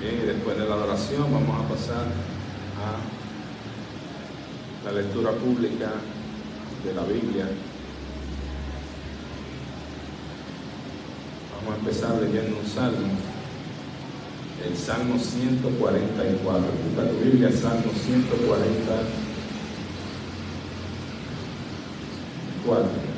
Bien, y después de la adoración vamos a pasar a la lectura pública de la Biblia. Vamos a empezar leyendo un salmo, el Salmo 144. Busca tu Biblia, Salmo 144.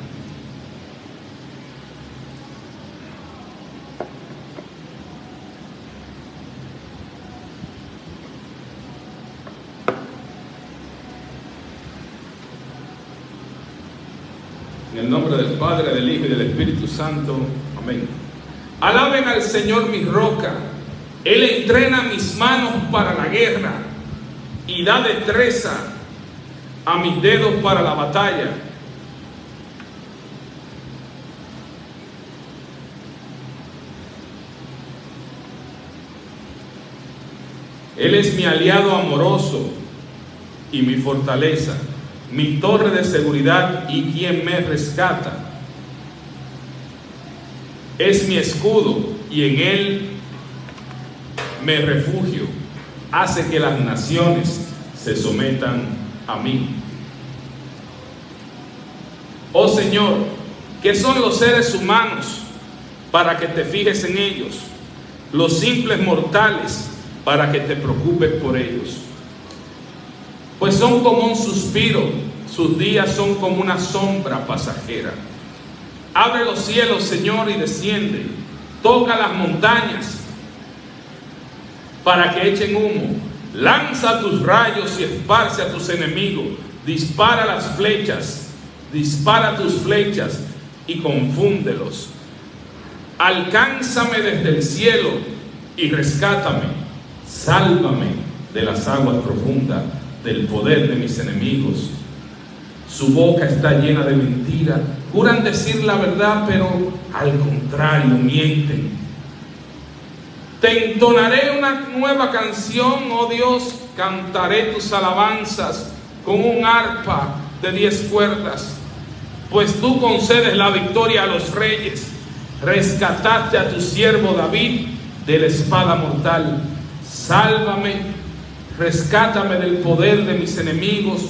En el nombre del Padre, del Hijo y del Espíritu Santo. Amén. Alaben al Señor mi roca. Él entrena mis manos para la guerra y da destreza a mis dedos para la batalla. Él es mi aliado amoroso y mi fortaleza, mi torre de seguridad y quien me rescata. Es mi escudo y en él me refugio. Hace que las naciones se sometan a mí. Oh Señor, ¿qué son los seres humanos para que te fijes en ellos? Los simples mortales para que te preocupes por ellos. Pues son como un suspiro, sus días son como una sombra pasajera. Abre los cielos, Señor, y desciende. Toca las montañas para que echen humo. Lanza tus rayos y esparce a tus enemigos. Dispara tus flechas y confúndelos. Alcánzame desde el cielo y rescátame. Sálvame de las aguas profundas, del poder de mis enemigos. Su boca está llena de mentira. Juran decir la verdad, pero al contrario mienten. Te entonaré una nueva canción, oh Dios. Cantaré tus alabanzas con un arpa de 10 cuerdas. Pues tú concedes la victoria a los reyes. Rescataste a tu siervo David de la espada mortal. Sálvame. Rescátame del poder de mis enemigos.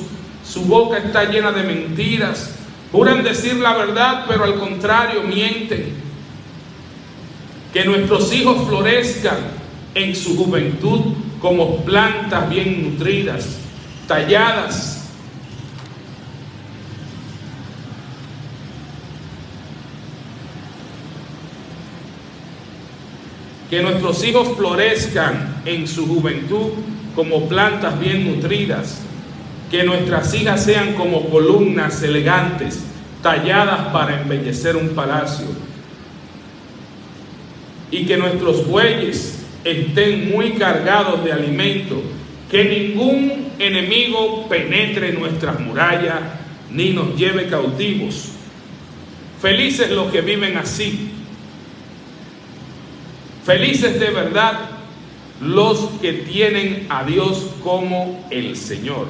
Su boca está llena de mentiras. Juran decir la verdad, pero al contrario mienten. Que nuestros hijos florezcan en su juventud como plantas bien nutridas, talladas. Que nuestros hijos florezcan en su juventud como plantas bien nutridas, que nuestras hijas sean como columnas elegantes, talladas para embellecer un palacio, y que nuestros bueyes estén muy cargados de alimento, que ningún enemigo penetre nuestras murallas, ni nos lleve cautivos. Felices los que viven así, felices de verdad los que tienen a Dios como el Señor.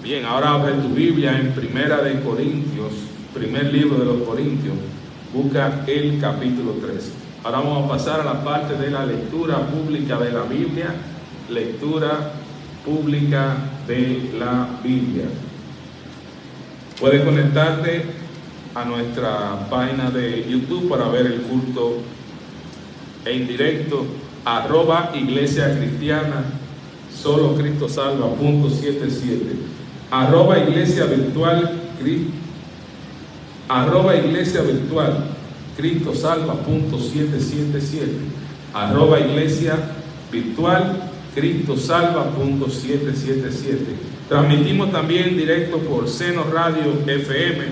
Bien, ahora abre tu Biblia en Primera de Corintios, primer libro de los Corintios, busca el capítulo 3. Ahora vamos a pasar a la parte de la lectura pública de la Biblia, lectura pública de la Biblia. Puedes conectarte a nuestra página de YouTube para ver el culto en directo, @iglesia cristiana solo Cristo salva .77, @iglesia virtual iglesia virtual Cristo salva .777, iglesia virtual Cristo salva .777. Transmitimos también directo por Seno Radio FM.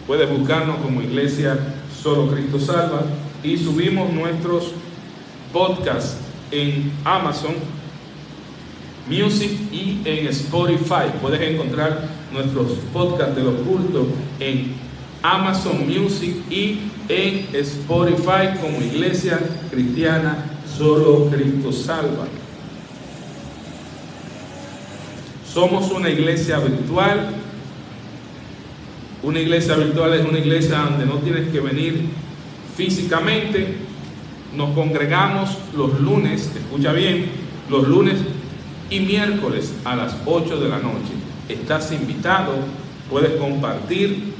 Puedes buscarnos como Iglesia Solo Cristo Salva, y subimos nuestros podcasts en Amazon Music y en Spotify. Puedes encontrar nuestros podcasts de los cultos en Amazon Music y en Spotify como Iglesia Cristiana Solo Cristo Salva. Somos una iglesia virtual. Una iglesia virtual es una iglesia donde no tienes que venir físicamente, nos congregamos los lunes, escucha bien, los lunes y miércoles a las 8 de la noche. Estás invitado, puedes compartir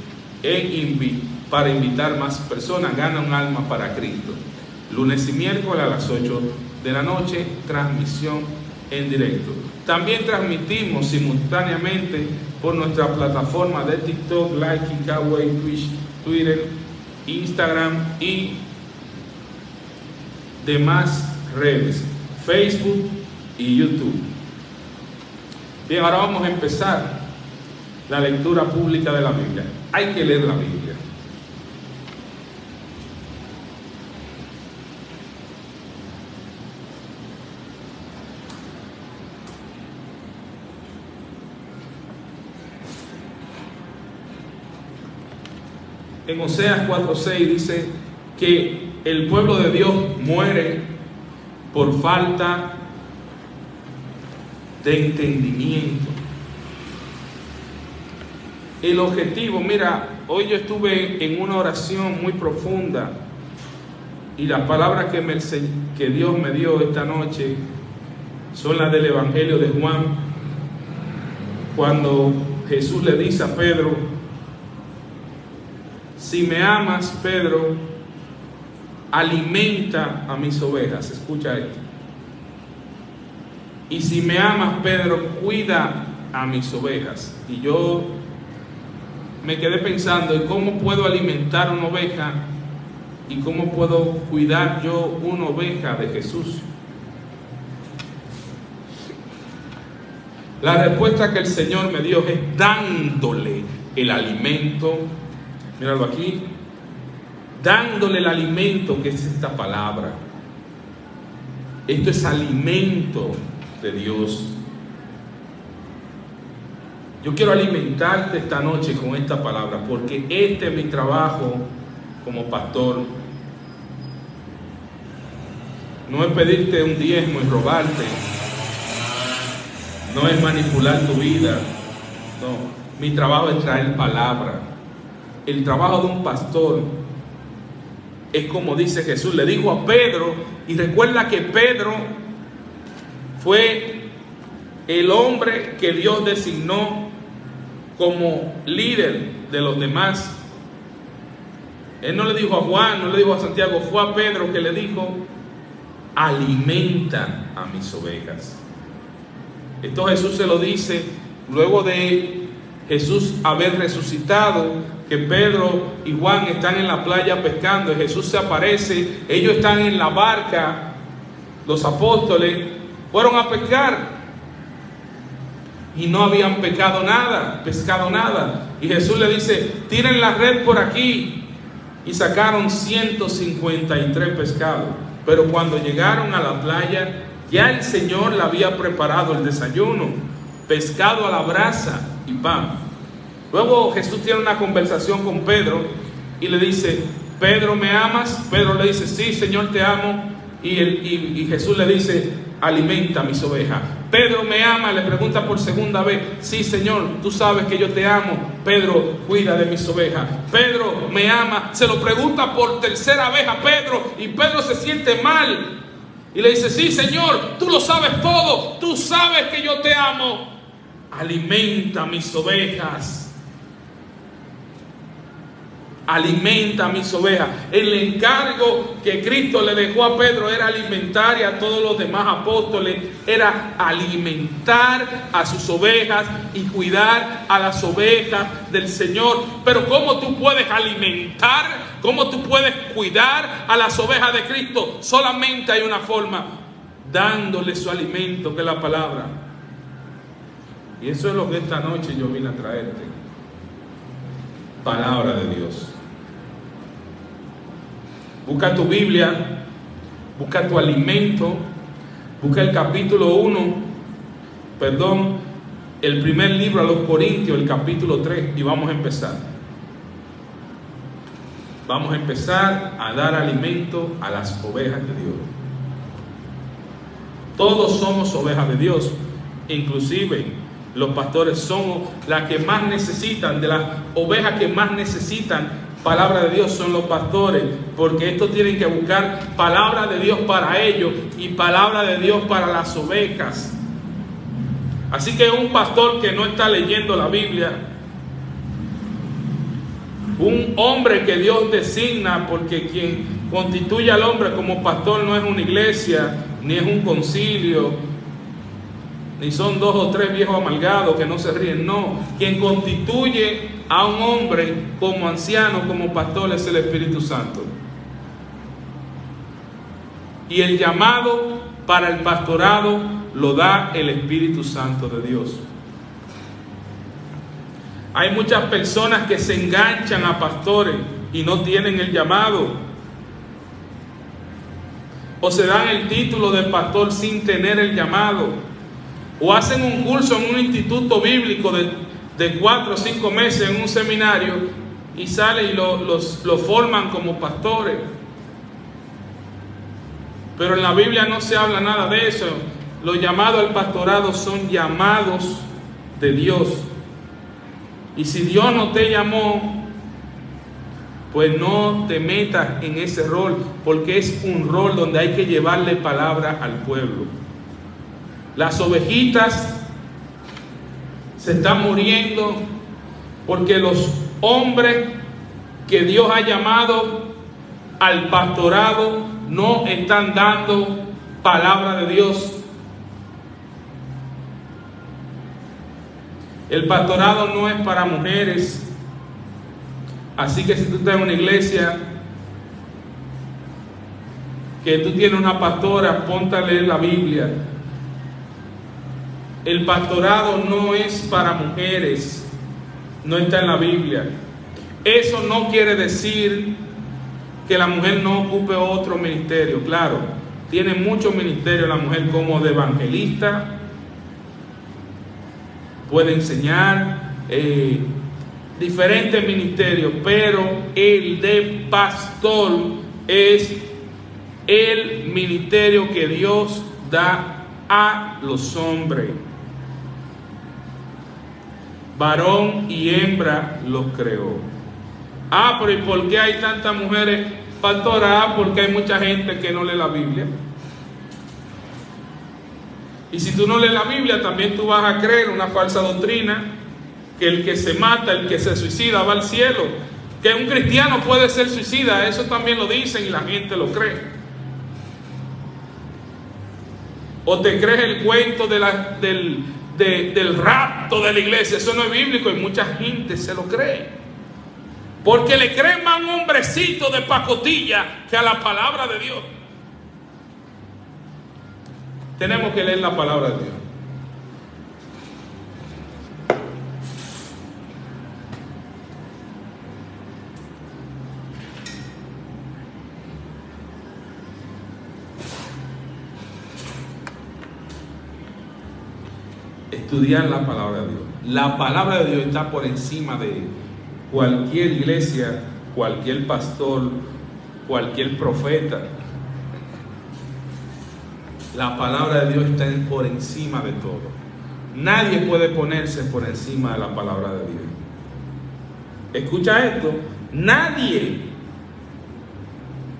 para invitar más personas. Gana un alma para Cristo. Lunes y miércoles a las 8 de la noche, transmisión en directo. También transmitimos simultáneamente por nuestra plataforma de TikTok, Likey, Kawaii, Twitch, Twitter, Instagram y demás redes, Facebook y YouTube. Bien, ahora vamos a empezar la lectura pública de la Biblia. Hay que leer la Biblia. En Oseas 4:6 dice que el pueblo de Dios muere por falta de entendimiento. El objetivo, mira, hoy yo estuve en una oración muy profunda y las palabras que Dios me dio esta noche son las del Evangelio de Juan, cuando Jesús le dice a Pedro: si me amas, Pedro, alimenta a mis ovejas. Escucha esto. Y si me amas, Pedro, cuida a mis ovejas. Y yo me quedé pensando en cómo puedo alimentar una oveja y cómo puedo cuidar yo una oveja de Jesús. La respuesta que el Señor me dio es dándole el alimento. Míralo aquí, dándole el alimento, que es esta palabra. Esto es alimento de Dios. Yo quiero alimentarte esta noche con esta palabra, porque este es mi trabajo como pastor. No es pedirte un diezmo y robarte, no es manipular tu vida, no. Mi trabajo es traer palabra. El trabajo de un pastor es como dice Jesús, le dijo a Pedro, y recuerda que Pedro fue el hombre que Dios designó como líder de los demás. Él no le dijo a Juan, no le dijo a Santiago, fue a Pedro que le dijo: alimenta a mis ovejas. Esto Jesús se lo dice luego de Jesús haber resucitado, que Pedro y Juan están en la playa pescando y Jesús se aparece. Ellos están en la barca, los apóstoles fueron a pescar y no habían pescado nada. Y Jesús le dice: tiren la red por aquí, y sacaron 153 pescados. Pero cuando llegaron a la playa, ya el Señor le había preparado el desayuno: pescado a la brasa y pan. Luego Jesús tiene una conversación con Pedro y le dice: Pedro, ¿me amas? Pedro le dice: sí, Señor, te amo. Y Jesús le dice: alimenta mis ovejas. Pedro, ¿me ama? Le pregunta por segunda vez: sí, Señor, tú sabes que yo te amo. Pedro, cuida de mis ovejas. Pedro, ¿me ama? Se lo pregunta por tercera vez a Pedro y Pedro se siente mal y le dice: sí, Señor, tú lo sabes todo, tú sabes que yo te amo. Alimenta mis ovejas. Alimenta a mis ovejas. El encargo que Cristo le dejó a Pedro era alimentar, y a todos los demás apóstoles era alimentar a sus ovejas y cuidar a las ovejas del Señor. Pero ¿cómo tú puedes alimentar? ¿Cómo tú puedes cuidar a las ovejas de Cristo? Solamente hay una forma: dándole su alimento, que es la palabra. Y eso es lo que esta noche yo vine a traerte: palabra de Dios. Busca tu Biblia, busca tu alimento, busca el capítulo 1, el primer libro a los Corintios, el capítulo 3, y vamos a empezar. Vamos a empezar a dar alimento a las ovejas de Dios. Todos somos ovejas de Dios, inclusive los pastores somos las que más necesitan, de las ovejas que más necesitan palabra de Dios son los pastores, porque estos tienen que buscar palabra de Dios para ellos y palabra de Dios para las ovejas. Así que un pastor que no está leyendo la Biblia, un hombre que Dios designa, porque quien constituye al hombre como pastor no es una iglesia, ni es un concilio, ni son 2 o 3 viejos amargados que no se ríen, no. Quien constituye a un hombre como anciano, como pastor, es el Espíritu Santo. Y el llamado para el pastorado lo da el Espíritu Santo de Dios. Hay muchas personas que se enganchan a pastores y no tienen el llamado, o se dan el título de pastor sin tener el llamado, o hacen un curso en un instituto bíblico de 4 o 5 meses en un seminario y salen y lo forman como pastores. Pero en la Biblia no se habla nada de eso. Los llamados al pastorado son llamados de Dios. Y si Dios no te llamó, pues no te metas en ese rol, porque es un rol donde hay que llevarle palabra al pueblo. Las ovejitas se están muriendo porque los hombres que Dios ha llamado al pastorado no están dando palabra de Dios. El pastorado no es para mujeres. Así que si tú estás en una iglesia que tú tienes una pastora, ponte a leer la Biblia. El pastorado no es para mujeres, no está en la Biblia. Eso no quiere decir que la mujer no ocupe otro ministerio. Claro, tiene muchos ministerios la mujer, como de evangelista, puede enseñar, diferentes ministerios, pero el de pastor es el ministerio que Dios da a los hombres. Varón y hembra los creó. Pero ¿y por qué hay tantas mujeres pastoras? Porque hay mucha gente que no lee la Biblia. Y si tú no lees la Biblia, también tú vas a creer una falsa doctrina, que el que se mata, el que se suicida va al cielo, que un cristiano puede ser suicida. Eso también lo dicen y la gente lo cree. O te crees el cuento del rapto de la iglesia. Eso no es bíblico y mucha gente se lo cree, porque le creen más a un hombrecito de pacotilla que a la palabra de Dios. Tenemos que leer la palabra de Dios. Estudiar la palabra de Dios. La palabra de Dios está por encima de cualquier iglesia, cualquier pastor, cualquier profeta. La palabra de Dios está por encima de todo. Nadie puede ponerse por encima de la palabra de Dios. Escucha esto, nadie.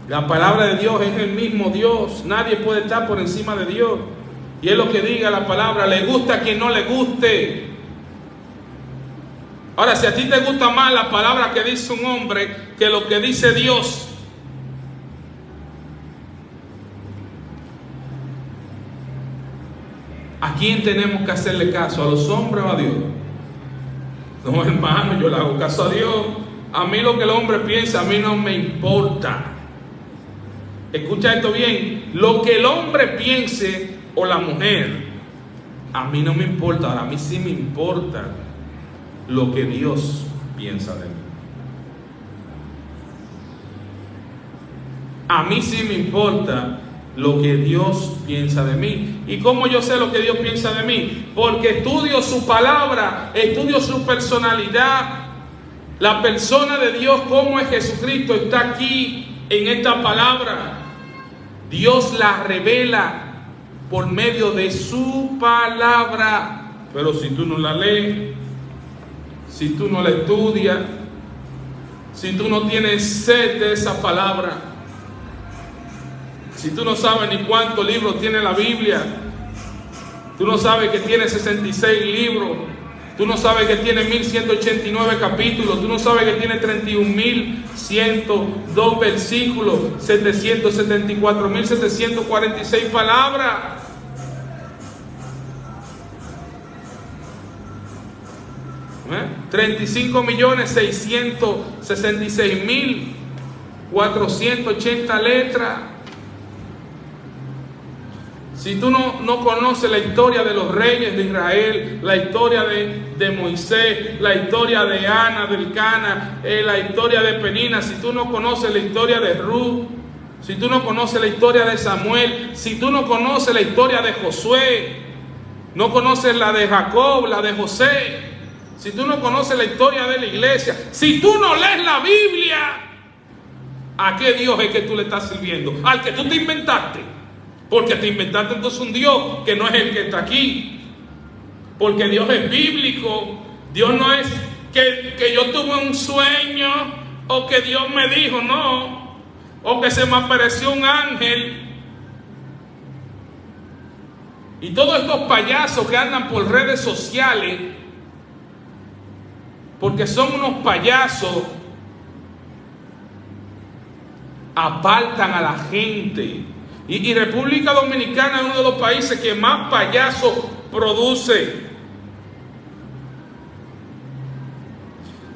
La palabra de Dios es el mismo Dios. Nadie puede estar por encima de Dios. Y es lo que diga la palabra. Le gusta a quien no le guste. Ahora, si a ti te gusta más la palabra que dice un hombre que lo que dice Dios, ¿a quién tenemos que hacerle caso? ¿A los hombres o a Dios? No, hermano, yo le hago caso a Dios. A mí lo que el hombre piensa, a mí no me importa. Escucha esto bien. Lo que el hombre piense, o la mujer, a mí no me importa. Ahora, a mí sí me importa lo que Dios piensa de mí. A mí sí me importa lo que Dios piensa de mí. ¿Y cómo yo sé lo que Dios piensa de mí? Porque estudio su palabra, estudio su personalidad, la persona de Dios, cómo es Jesucristo, está aquí en esta palabra. Dios la revela por medio de su palabra. Pero si tú no la lees, si tú no la estudias, si tú no tienes sed de esa palabra, si tú no sabes ni cuántos libros tiene la Biblia, tú no sabes que tiene 66 libros, tú no sabes que tiene 1189 capítulos, tú no sabes que tiene 31.102 versículos, 774.746 palabras. 35.666.480 letras. Si tú no conoces la historia de los reyes de Israel, la historia de Moisés, la historia de Ana, del Cana, la historia de Penina, si tú no conoces la historia de Ruth, si tú no conoces la historia de Samuel, si tú no conoces la historia de Josué, no conoces la de Jacob, la de José, si tú no conoces la historia de la iglesia, si tú no lees la Biblia, ¿a qué Dios es que tú le estás sirviendo? Al que tú te inventaste. Porque te inventaste entonces un Dios que no es el que está aquí. Porque Dios es bíblico. Dios no es que yo tuve un sueño o que Dios me dijo, no. O que se me apareció un ángel. Y todos estos payasos que andan por redes sociales, porque son unos payasos, apartan a la gente. Y República Dominicana es uno de los países que más payasos produce.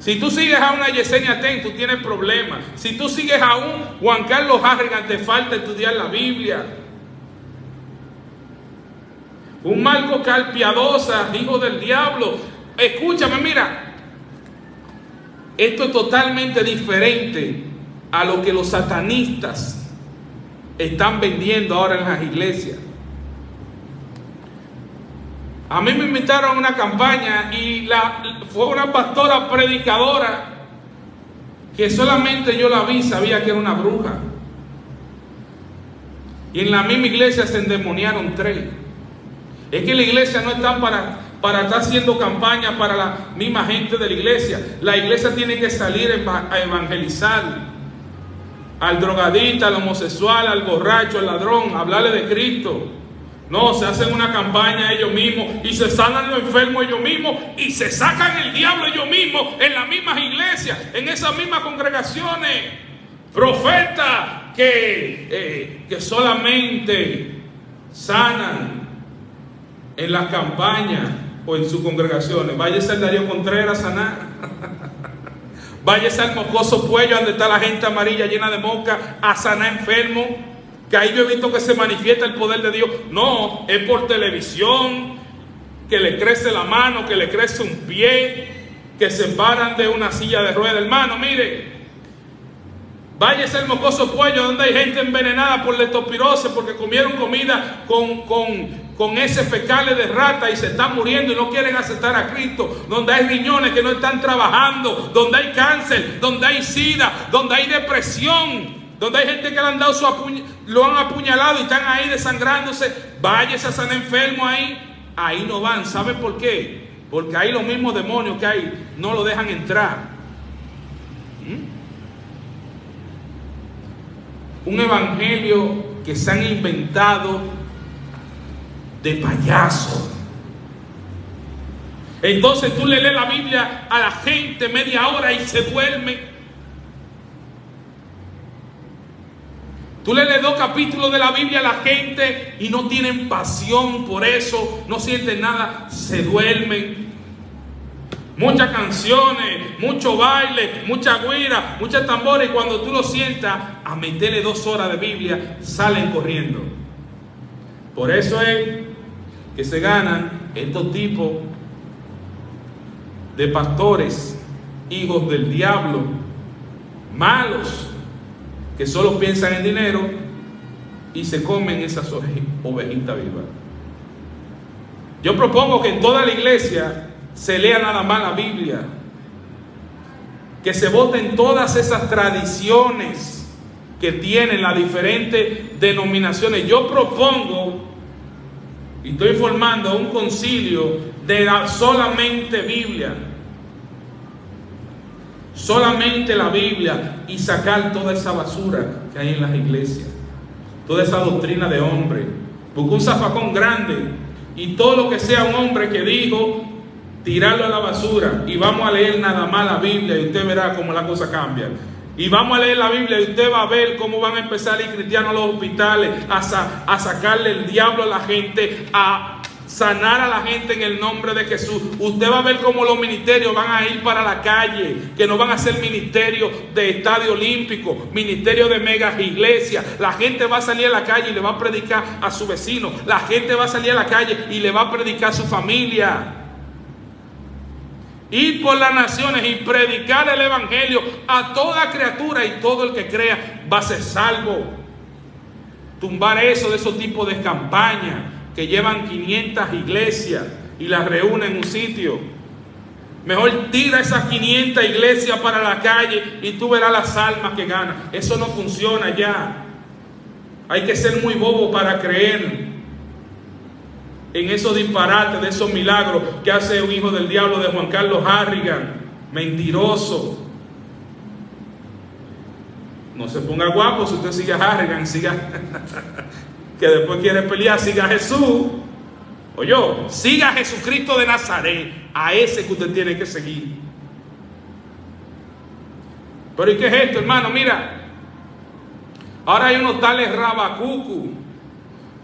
Si tú sigues a una Yesenia Ten, tú tienes problemas. Si tú sigues a un Juan Carlos Harrigan, te falta estudiar la Biblia. Un Marco Calpiadosa, hijo del diablo. Escúchame, mira. Esto es totalmente diferente a lo que los satanistas están vendiendo ahora en las iglesias. A mí me invitaron a una campaña y fue una pastora predicadora que solamente yo la vi, sabía que era una bruja. Y en la misma iglesia se endemoniaron 3. Es que la iglesia no está para estar haciendo campaña para la misma gente de la iglesia. La iglesia tiene que salir a evangelizar al drogadita, al homosexual, al borracho, al ladrón, hablarle de Cristo. No, se hacen una campaña ellos mismos y se sanan los enfermos ellos mismos y se sacan el diablo ellos mismos en las mismas iglesias, en esas mismas congregaciones. Profetas que solamente sanan en las campañas o en sus congregaciones. Váyase al Darío Contreras a sanar. Váyase al Mocoso Puello, donde está la gente amarilla llena de mosca, a sanar enfermos. Que ahí yo he visto que se manifiesta el poder de Dios. No, es por televisión, que le crece la mano, que le crece un pie, que se paran de una silla de ruedas. Hermano, mire, váyase al Mocoso Puello, donde hay gente envenenada por leptospirosis, porque comieron comida con heces fecales de rata y se están muriendo y no quieren aceptar a Cristo, donde hay riñones que no están trabajando, donde hay cáncer, donde hay sida, donde hay depresión, donde hay gente que le han dado lo han apuñalado y están ahí desangrándose. Váyase a sanar enfermo ahí no van. ¿Sabe por qué? Porque ahí los mismos demonios que hay no lo dejan entrar. Un evangelio que se han inventado de payaso. Entonces tú le lees la Biblia a la gente media hora y se duerme. Tú le lees 2 capítulos de la Biblia a la gente y no tienen pasión por eso, no sienten nada, se duermen. Muchas canciones, mucho baile, mucha güira, muchos tambores, y cuando tú lo sientas a meterle 2 horas de Biblia, salen corriendo. Por eso es que se ganan estos tipos de pastores, hijos del diablo, malos, que solo piensan en dinero y se comen esas ovejitas vivas. Yo propongo que en toda la iglesia se lea nada más la Biblia, que se voten todas esas tradiciones que tienen las diferentes denominaciones. Yo propongo y estoy formando un concilio de la solamente Biblia. solamente la Biblia y sacar toda esa basura que hay en las iglesias, toda esa doctrina de hombre. Busca un zafacón grande y todo lo que sea un hombre que dijo, tirarlo a la basura, y vamos a leer nada más la Biblia y usted verá cómo la cosa cambia. Y vamos a leer la Biblia y usted va a ver cómo van a empezar a ir cristianos a los hospitales, a sacarle el diablo a la gente, a sanar a la gente en el nombre de Jesús. Usted va a ver cómo los ministerios van a ir para la calle, que no van a ser ministerios de estadio olímpico, ministerios de megas iglesias. La gente va a salir a la calle y le va a predicar a su vecino. La gente va a salir a la calle y le va a predicar a su familia. Ir por las naciones y predicar el evangelio a toda criatura, y todo el que crea va a ser salvo. Tumbar eso de esos tipos de campañas que llevan 500 iglesias y las reúnen en un sitio. Mejor tira esas 500 iglesias para la calle y tú verás las almas que ganan. Eso no funciona ya. Hay que ser muy bobo para creer en esos disparates, de esos milagros que hace un hijo del diablo de Juan Carlos Harrigan. Mentiroso. No se ponga guapo si usted sigue a Harrigan, siga que después quiere pelear, siga a Jesús. Oye, siga a Jesucristo de Nazaret, a ese que usted tiene que seguir. Pero ¿y qué es esto, hermano? Mira, ahora hay unos tales rabacucu,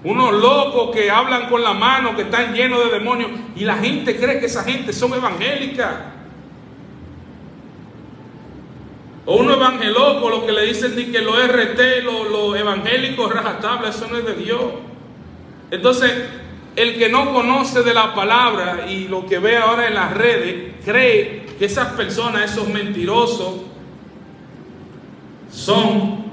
unos locos que hablan con la mano, que están llenos de demonios, y la gente cree que esa gente son evangélicas. O uno evangeloco, lo que le dicen de que los RT, los evangélicos rajatabla, eso no es de Dios. Entonces, el que no conoce de la palabra y lo que ve ahora en las redes, cree que esas personas, esos mentirosos, son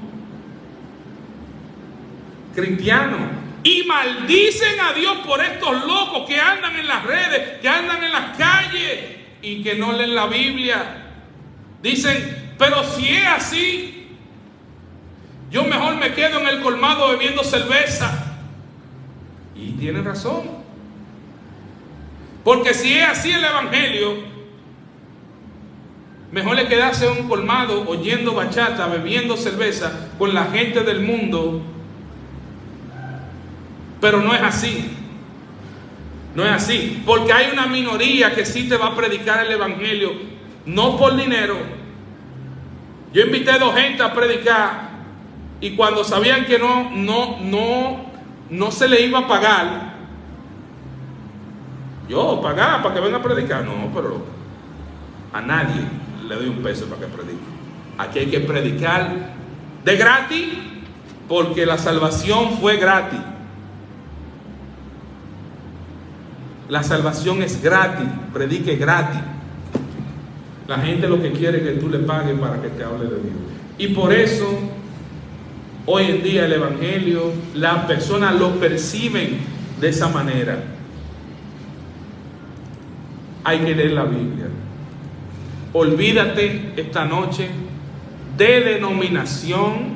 cristianos. Y maldicen a Dios por estos locos que andan en las redes, que andan en las calles y que no leen la Biblia. Dicen, pero si es así, yo mejor me quedo en el colmado bebiendo cerveza. Y tienen razón. Porque si es así el evangelio, mejor le quedarse en un colmado oyendo bachata, bebiendo cerveza con la gente del mundo. Pero no es así. No es así. Porque hay una minoría que sí te va a predicar el evangelio, no por dinero. Yo invité a 2 gente a predicar, y cuando sabían que no se le iba a pagar, yo pagaba para que venga a predicar. No, pero a nadie le doy un peso para que predique. Aquí hay que predicar de gratis, porque la salvación fue gratis. La salvación es gratis, predique gratis. La gente lo que quiere es que tú le pagues para que te hable de Dios. Y por eso, hoy en día el evangelio, las personas lo perciben de esa manera. Hay que leer la Biblia. Olvídate esta noche de denominación.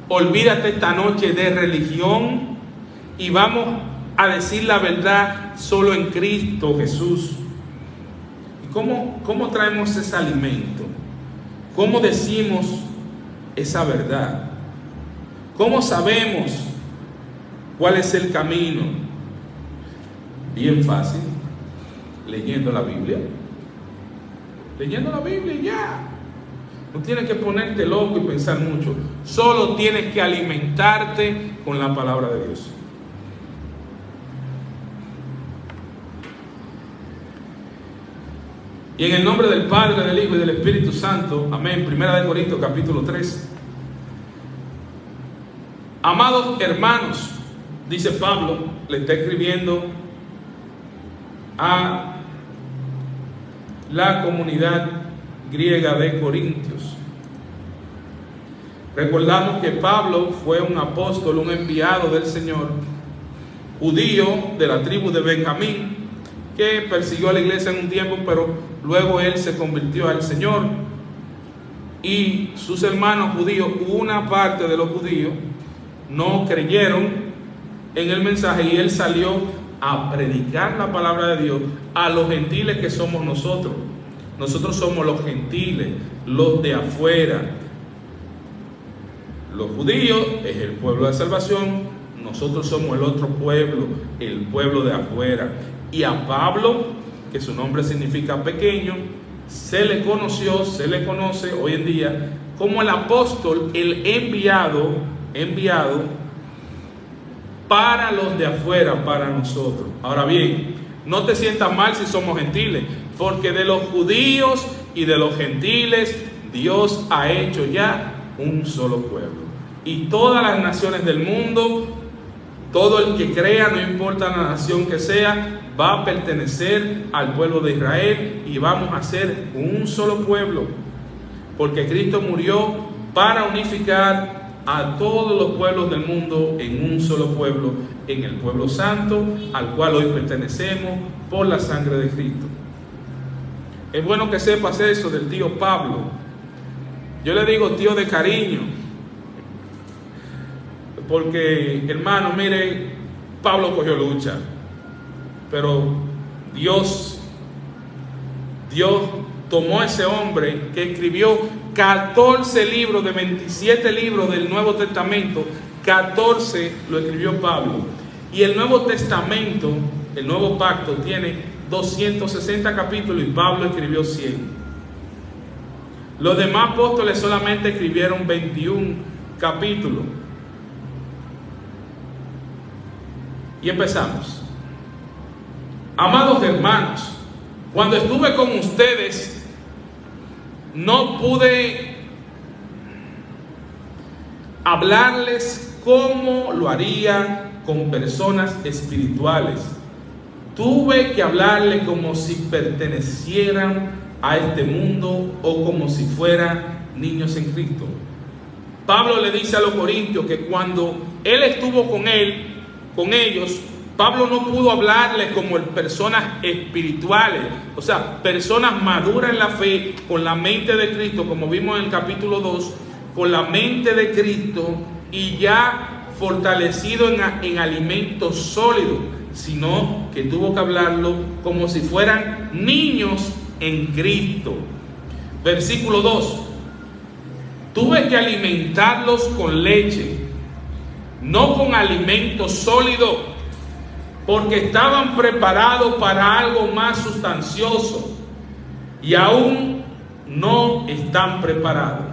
Olvídate esta noche de religión. Y vamos a decir la verdad solo en Cristo Jesús. ¿Y cómo traemos ese alimento? ¿Cómo decimos esa verdad? ¿Cómo sabemos cuál es el camino? Bien fácil, leyendo la Biblia. Leyendo la Biblia y ya. No tienes que ponerte loco y pensar mucho. Solo tienes que alimentarte con la palabra de Dios. Y en el nombre del Padre, del Hijo y del Espíritu Santo, amén. 1 Corintios capítulo 3. Amados hermanos, dice Pablo, le está escribiendo a la comunidad griega de Corintios. Recordamos que Pablo fue un apóstol, un enviado del Señor, judío de la tribu de Benjamín, que persiguió a la iglesia en un tiempo, pero luego él se convirtió al Señor. Y sus hermanos judíos, una parte de los judíos, no creyeron en el mensaje, y él salió a predicar la palabra de Dios a los gentiles que somos nosotros. Nosotros somos los gentiles, los de afuera. Los judíos es el pueblo de salvación, nosotros somos el otro pueblo, el pueblo de afuera. Y a Pablo, que su nombre significa pequeño, se le conoce hoy en día como el apóstol, el enviado para los de afuera, para nosotros. Ahora bien, no te sientas mal si somos gentiles, porque de los judíos y de los gentiles Dios ha hecho ya un solo pueblo. Y todas las naciones del mundo, todo el que crea, no importa la nación que sea, va a pertenecer al pueblo de Israel y vamos a ser un solo pueblo, porque Cristo murió para unificar a todos los pueblos del mundo en un solo pueblo, en el pueblo santo, al cual hoy pertenecemos por la sangre de Cristo. Es bueno que sepas eso del tío Pablo. Yo le digo tío de cariño, porque hermano, mire, Pablo cogió lucha, pero Dios tomó a ese hombre que escribió 14 libros de 27 libros del Nuevo Testamento, 14 lo escribió Pablo. Y el Nuevo Testamento, el Nuevo Pacto, tiene 260 capítulos y Pablo escribió 100. Los demás apóstoles solamente escribieron 21 capítulos. Y empezamos. Amados hermanos, cuando estuve con ustedes, no pude hablarles como lo haría con personas espirituales. Tuve que hablarles como si pertenecieran a este mundo o como si fueran niños en Cristo. Pablo le dice a los corintios que cuando él estuvo con ellos, Pablo no pudo hablarles como personas espirituales, o sea, personas maduras en la fe, con la mente de Cristo, como vimos en el capítulo 2, con la mente de Cristo y ya fortalecido en alimentos sólidos, sino que tuvo que hablarlo como si fueran niños en Cristo. Versículo 2: tuve que alimentarlos con leche, no con alimento sólido, porque estaban preparados para algo más sustancioso y aún no están preparados.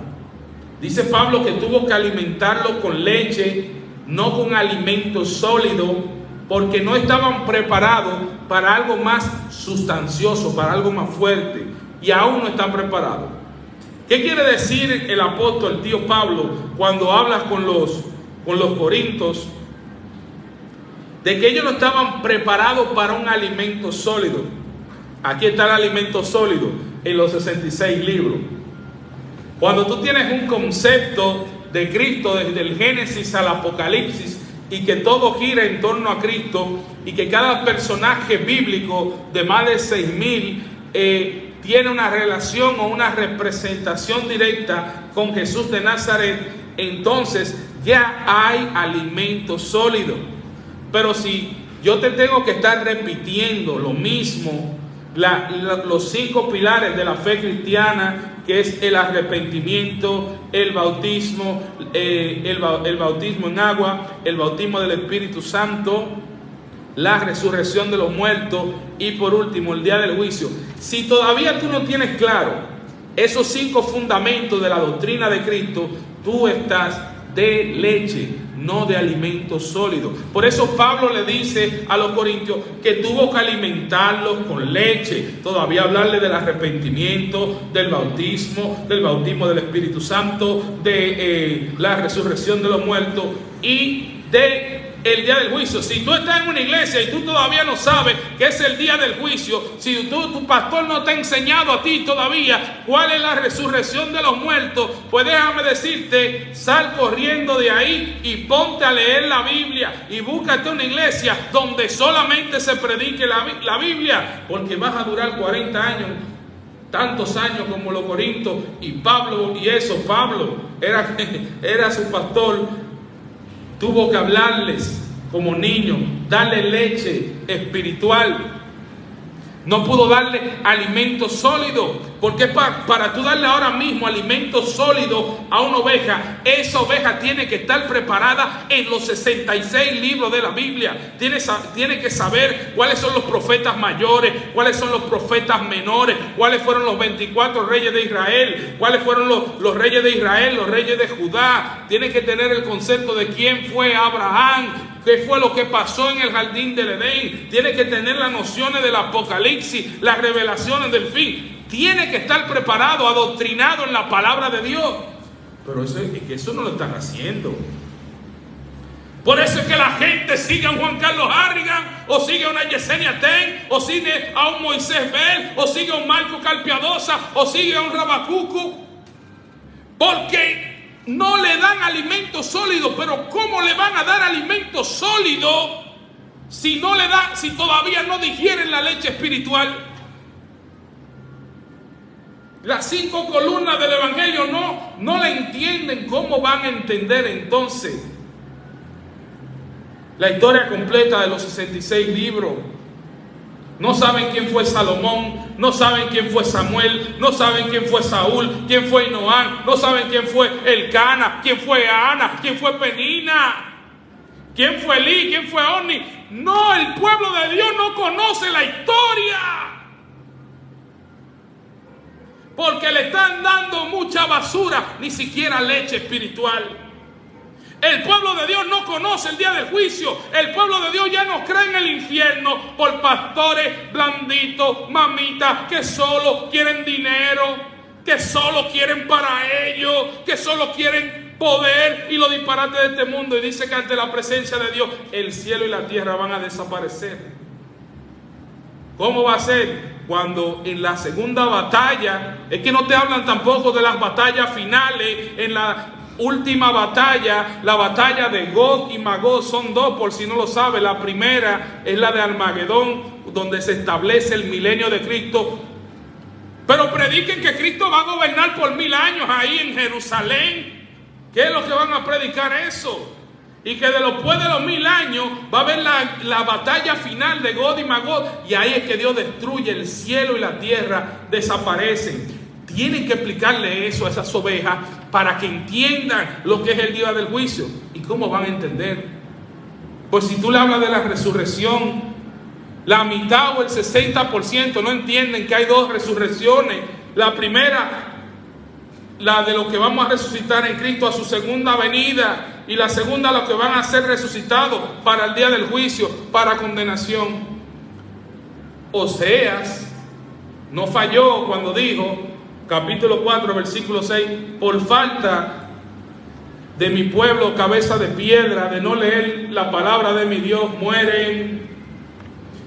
Dice Pablo que tuvo que alimentarlos con leche, no con alimento sólido, porque no estaban preparados para algo más sustancioso, para algo más fuerte, y aún no están preparados. ¿Qué quiere decir el apóstol, el tío Pablo, cuando habla con los corintios? De que ellos no estaban preparados para un alimento sólido. Aquí está el alimento sólido en los 66 libros. Cuando tú tienes un concepto de Cristo desde el Génesis al Apocalipsis, y que todo gira en torno a Cristo, y que cada personaje bíblico de más de 6,000 tiene una relación o una representación directa con Jesús de Nazaret, entonces ya hay alimento sólido. Pero si yo te tengo que estar repitiendo lo mismo, los 5 pilares de la fe cristiana, que es el arrepentimiento, el bautismo, el bautismo en agua, el bautismo del Espíritu Santo, la resurrección de los muertos y por último el día del juicio. Si todavía tú no tienes claro esos 5 fundamentos de la doctrina de Cristo, tú estás de leche, no de alimento sólido. Por eso Pablo le dice a los corintios que tuvo que alimentarlos con leche. Todavía hablarle del arrepentimiento, del bautismo del Espíritu Santo, de la resurrección de los muertos y de el día del juicio. Si tú estás en una iglesia y tú todavía no sabes qué es el día del juicio, si tu pastor no te ha enseñado a ti todavía cuál es la resurrección de los muertos, pues déjame decirte, sal corriendo de ahí y ponte a leer la Biblia y búscate una iglesia donde solamente se predique la Biblia, porque vas a durar 40 años, tantos años como los corintios. Y Pablo era su pastor. Tuvo que hablarles como niños, darle leche espiritual. No pudo darle alimento sólido. Porque para tú darle ahora mismo alimento sólido a una oveja, esa oveja tiene que estar preparada en los 66 libros de la Biblia. Tiene que saber cuáles son los profetas mayores, cuáles son los profetas menores, cuáles fueron los 24 reyes de Israel, cuáles fueron los reyes de Israel, los reyes de Judá. Tiene que tener el concepto de quién fue Abraham, qué fue lo que pasó en el jardín del Edén. Tiene que tener las nociones del Apocalipsis, las revelaciones del fin. Tiene que estar preparado, adoctrinado en la palabra de Dios. Pero eso no lo están haciendo. Por eso es que la gente sigue a un Juan Carlos Harrigan, o sigue a una Yesenia Ten, o sigue a un Moisés Bell, o sigue a un Marco Carpiadosa, o sigue a un Rabacuco, porque no le dan alimento sólido. Pero ¿cómo le van a dar alimento sólido si todavía no digieren la leche espiritual? Las 5 columnas del Evangelio no la entienden. ¿Cómo van a entender entonces la historia completa de los 66 libros? No saben quién fue Salomón, no saben quién fue Samuel, no saben quién fue Saúl, quién fue Noán, no saben quién fue Elcana, quién fue Ana, quién fue Penina, quién fue Elí, quién fue Oni. No, el pueblo de Dios no conoce la historia, porque le están dando mucha basura, ni siquiera leche espiritual. El pueblo de Dios no conoce el día del juicio. El pueblo de Dios ya no cree en el infierno por pastores blanditos, mamitas, que solo quieren dinero, que solo quieren para ellos, que solo quieren poder y los disparates de este mundo. Y dice que ante la presencia de Dios el cielo y la tierra van a desaparecer. ¿Cómo va a ser? Cuando en la segunda batalla, es que no te hablan tampoco de las batallas finales. En la última batalla, la batalla de Gog y Magog, son dos, por si no lo sabe. La primera es la de Armagedón, donde se establece el milenio de Cristo. Pero prediquen que Cristo va a gobernar por 1000 años ahí en Jerusalén. ¿Qué es lo que van a predicar eso? Y que después de los 1000 años va a haber la batalla final de Gog y Magog, y ahí es que Dios destruye el cielo y la tierra, desaparecen. Tienen que explicarle eso a esas ovejas para que entiendan lo que es el día del juicio. ¿Y cómo van a entender? Pues si tú le hablas de la resurrección, la mitad o el 60% no entienden que hay dos resurrecciones. La primera, la de los que vamos a resucitar en Cristo a su segunda venida, y la segunda, los que van a ser resucitados para el día del juicio, para condenación. Oseas no falló cuando dijo, capítulo 4, versículo 6, por falta de mi pueblo, cabeza de piedra, de no leer la palabra de mi Dios, mueren.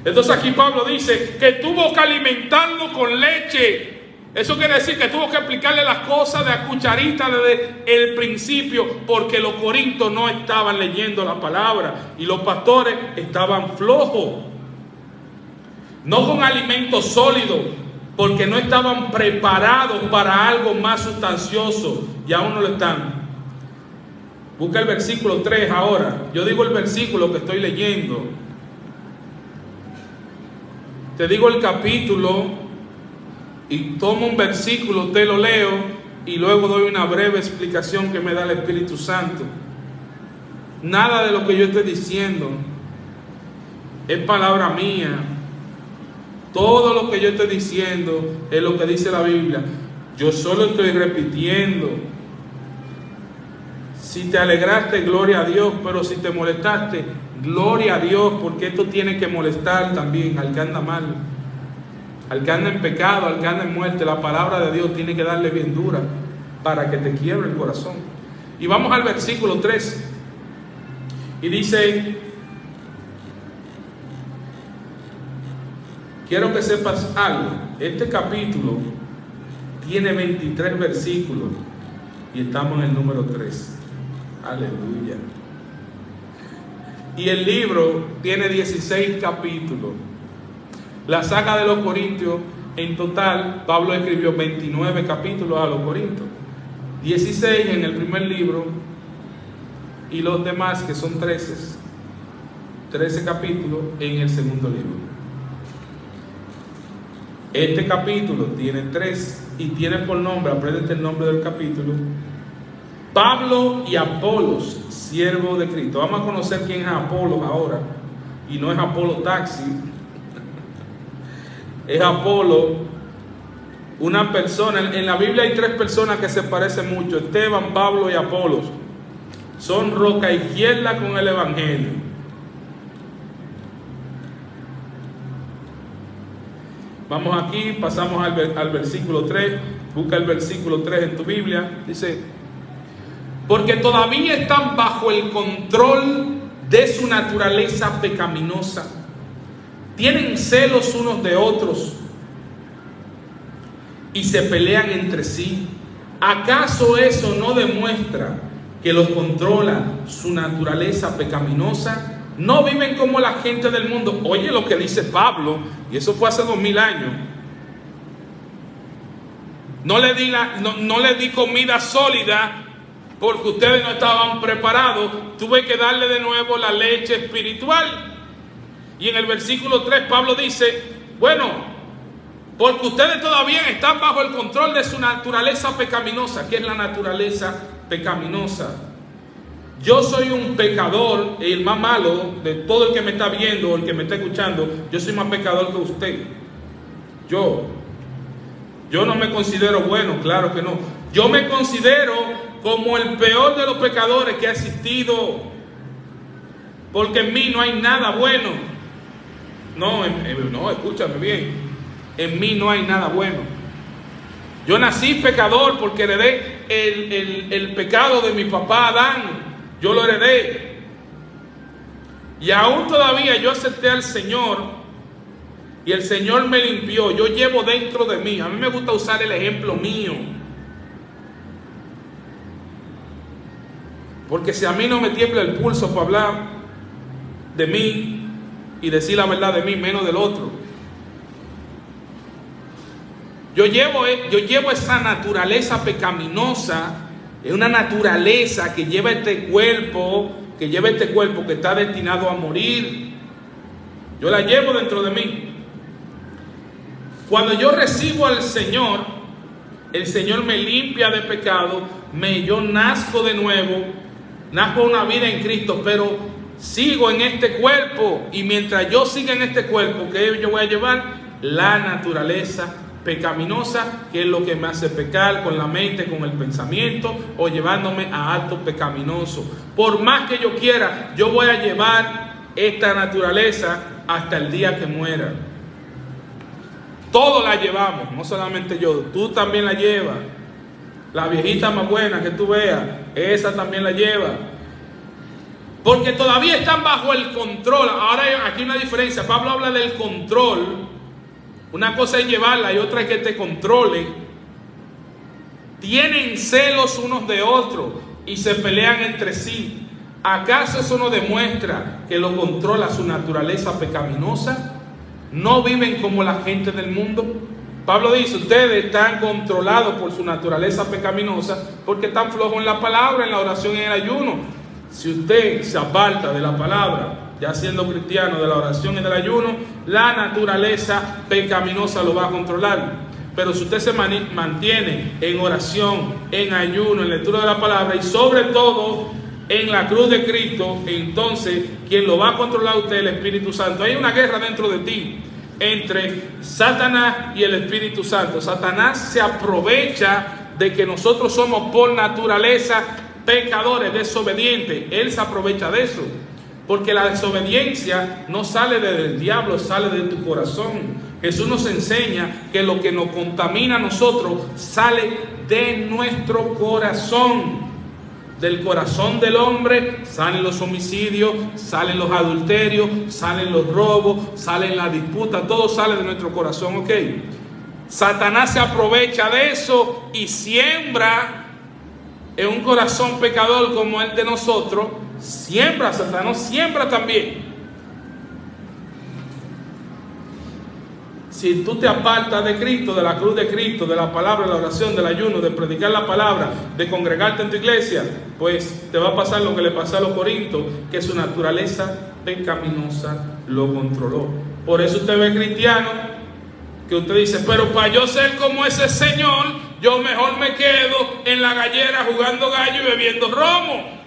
Entonces aquí Pablo dice que tuvo que alimentarlo con leche. Eso quiere decir que tuvo que explicarle las cosas de a cucharita desde el principio, porque los corintios no estaban leyendo la palabra y los pastores estaban flojos, no con alimento sólido, porque no estaban preparados para algo más sustancioso, y aún no lo están. Busca el versículo 3 ahora. Yo digo el versículo que estoy leyendo. Te digo el capítulo y tomo un versículo, te lo leo y luego doy una breve explicación que me da el Espíritu Santo. Nada de lo que yo estoy diciendo es palabra mía. Todo lo que yo estoy diciendo es lo que dice la Biblia. Yo solo estoy repitiendo. Si te alegraste, gloria a Dios. Pero si te molestaste, gloria a Dios, porque esto tiene que molestar también al que anda mal, al que anda en pecado, al que anda en muerte. La palabra de Dios tiene que darle bien dura para que te quiebre el corazón. Y vamos al versículo 3. Y dice: quiero que sepas algo. Este capítulo tiene 23 versículos y estamos en el número 3. Aleluya. Y el libro tiene 16 capítulos. La saga de los Corintios, en total, Pablo escribió 29 capítulos a los Corintios, 16 en el primer libro y los demás, que son 13 capítulos en el segundo libro. Este capítulo tiene 3 y tiene por nombre, apréndete el nombre del capítulo: Pablo y Apolos, siervo de Cristo. Vamos a conocer quién es Apolos ahora. Y no es Apolo Taxi. Es Apolo, una persona. En la Biblia hay 3 personas que se parecen mucho: Esteban, Pablo y Apolos. Son roca izquierda con el Evangelio. Vamos aquí, pasamos al versículo 3. Busca el versículo 3 en tu Biblia. Dice: porque todavía están bajo el control de su naturaleza pecaminosa. Tienen celos unos de otros y se pelean entre sí. ¿Acaso eso no demuestra que los controla su naturaleza pecaminosa? No viven como la gente del mundo. Oye lo que dice Pablo, y eso fue hace 2000 años. No le di comida sólida porque ustedes no estaban preparados. Tuve que darle de nuevo la leche espiritual. Y en el versículo 3 Pablo dice: bueno, porque ustedes todavía están bajo el control de su naturaleza pecaminosa. ¿Qué es la naturaleza pecaminosa? Yo soy un pecador, el más malo de todo el que me está viendo o el que me está escuchando. Yo soy más pecador que usted. Yo no me considero bueno, claro que no. Yo me considero como el peor de los pecadores que ha existido, porque en mí no hay nada bueno. No, escúchame bien. En mí no hay nada bueno. Yo nací pecador porque heredé el pecado de mi papá Adán. Yo lo heredé. Y aún todavía yo acepté al Señor y el Señor me limpió. Yo llevo dentro de mí. A mí me gusta usar el ejemplo mío. Porque si a mí no me tiembla el pulso para hablar de mí y decir la verdad de mí, menos del otro. Yo llevo esa naturaleza pecaminosa. Es una naturaleza que lleva este cuerpo, que está destinado a morir. Yo la llevo dentro de mí. Cuando yo recibo al Señor, el Señor me limpia de pecado, yo nazco de nuevo, nazco una vida en Cristo, pero sigo en este cuerpo. Y mientras yo siga en este cuerpo, ¿qué yo voy a llevar? La naturaleza pecaminosa, que es lo que me hace pecar con la mente, con el pensamiento, o llevándome a actos pecaminosos. Por más que yo quiera, yo voy a llevar esta naturaleza hasta el día que muera. Todos la llevamos, no solamente yo, tú también la llevas. La viejita más buena que tú veas, esa también la lleva. Porque todavía están bajo el control. Ahora aquí hay una diferencia. Pablo habla del control. Una cosa es llevarla y otra es que te controle. Tienen celos unos de otros y se pelean entre sí. ¿Acaso eso no demuestra que lo controla su naturaleza pecaminosa? ¿No viven como la gente del mundo? Pablo dice: ustedes están controlados por su naturaleza pecaminosa porque están flojos en la palabra, en la oración y en el ayuno. Si usted se aparta de la palabra, ya siendo cristiano, de la oración y del ayuno, la naturaleza pecaminosa lo va a controlar. Pero si usted se mantiene en oración, en ayuno, en lectura de la palabra y sobre todo en la cruz de Cristo, entonces quien lo va a controlar a usted es el Espíritu Santo. Hay una guerra dentro de ti entre Satanás y el Espíritu Santo. Satanás se aprovecha de que nosotros somos por naturaleza pecadores, desobedientes. Él se aprovecha de eso. Porque la desobediencia no sale del diablo, sale de tu corazón. Jesús nos enseña que lo que nos contamina a nosotros sale de nuestro corazón. Del corazón del hombre salen los homicidios, salen los adulterios, salen los robos, salen las disputas, todo sale de nuestro corazón, ¿ok? Satanás se aprovecha de eso y siembra en un corazón pecador como el de nosotros. Siembra, Satanás siembra también. Si tú te apartas de Cristo, de la cruz de Cristo, de la palabra, de la oración, del ayuno, de predicar la palabra, de congregarte en tu iglesia, pues te va a pasar lo que le pasó a los corintios, que su naturaleza pecaminosa lo controló. Por eso usted ve cristianos que usted dice, pero para yo ser como ese señor, yo mejor me quedo en la gallera jugando gallo y bebiendo romo.